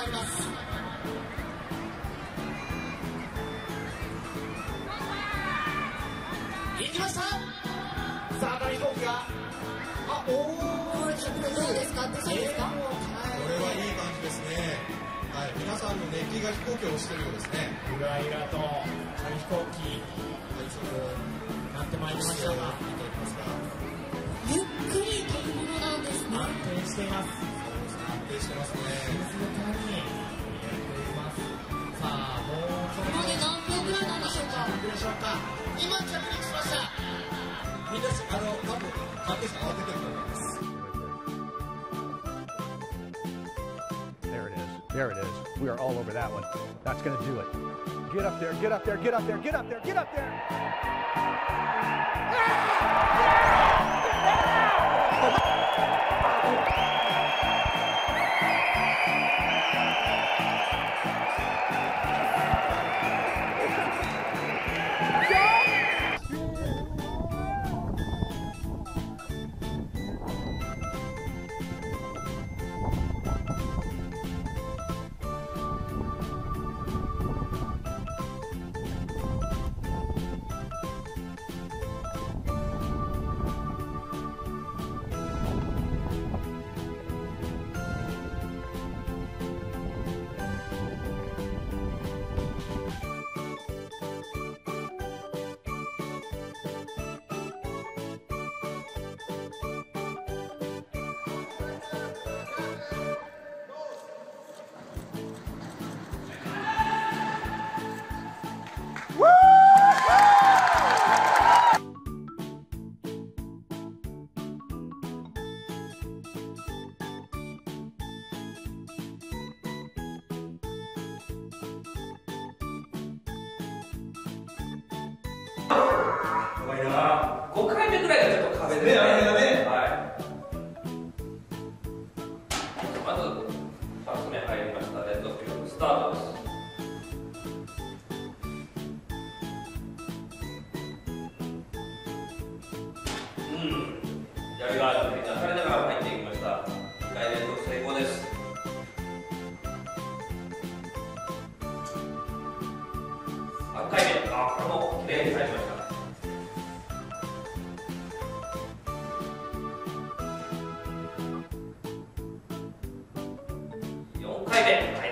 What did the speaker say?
まいります。行きました。さあ紙飛行機がこれどうですか？どうですか？これはいい感じですね。はい、皆さんの熱気が飛行機を押してるようですね。ゆらゆらと紙飛行機なってまいりましたが、ゆっくり飛ぶものなんですね。安定しています。安定してますね。静かにやっています。さあ、もうそれまで何秒ぐらいなんでしょうか？今着陸しました。みんな多分関係者慌ててると思います。There it is. There it is. We are all over that one. That's going to do it. Get up there, get up there, get up there, get up there, get up there.5回目ぐらいがちょっと壁ですね。はい。まず2つ目入りました。レッドスピードスタートです。やりがある振り出されながら入っていきました。2回連続成功です。3回目、これもきれいに入りました。4回目。